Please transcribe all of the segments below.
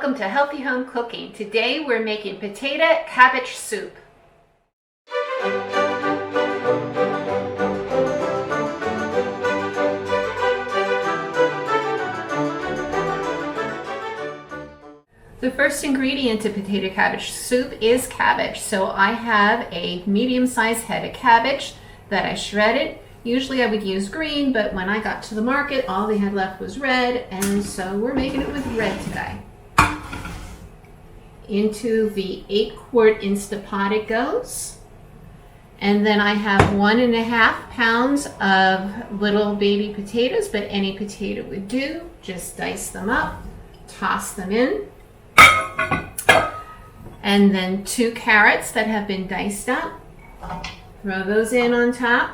welcome to Healthy Home Cooking. Today we're making potato cabbage soup. The first ingredient to potato cabbage soup is cabbage. So I have a medium-sized head of cabbage that I shredded. Usually I would use green, but when I got to the market, all they had left was red, and so we're making it with red today. Into the 8-quart Instapot it goes. And then I have 1.5 pounds of little baby potatoes, but any potato would do. Just dice them up, toss them in. And then 2 carrots that have been diced up. Throw those in on top.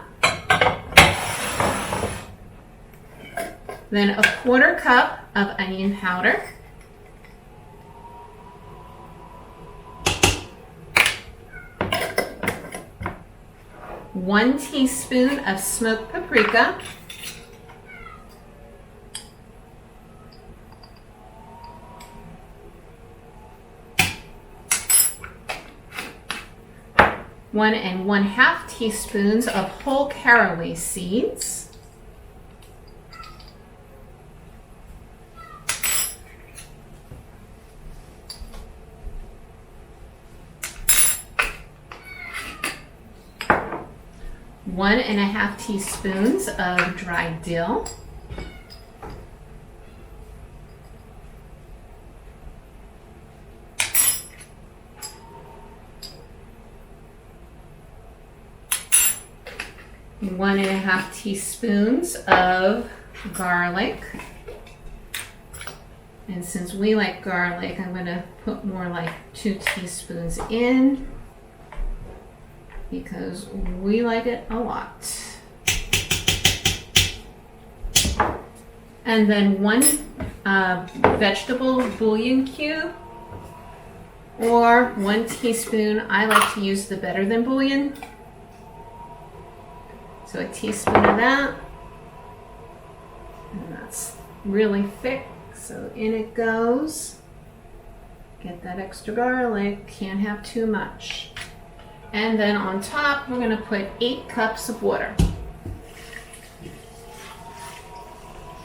Then a 1/4 cup of onion powder. One teaspoon of smoked paprika. One and 1/2 teaspoons of whole caraway seeds. One and 1/2 teaspoons of dried dill. One and 1/2 teaspoons of garlic. And since we like garlic, I'm going to put more like 2 teaspoons in, because we like it a lot. And then 1 vegetable bouillon cube, or 1 teaspoon. I like to use the Better Than bouillon. So a teaspoon of that. And that's really thick, so in it goes. Get that extra garlic, can't have too much. And then on top, we're going to put 8 cups of water.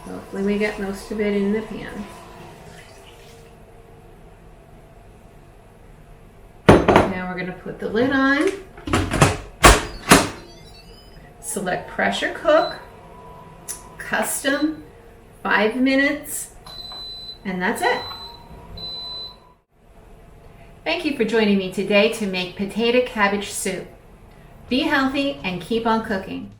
Hopefully we get most of it in the pan. Now we're going to put the lid on. Select pressure cook, custom, 5 minutes, and that's it. Thank you for joining me today to make potato cabbage soup. Be healthy and keep on cooking.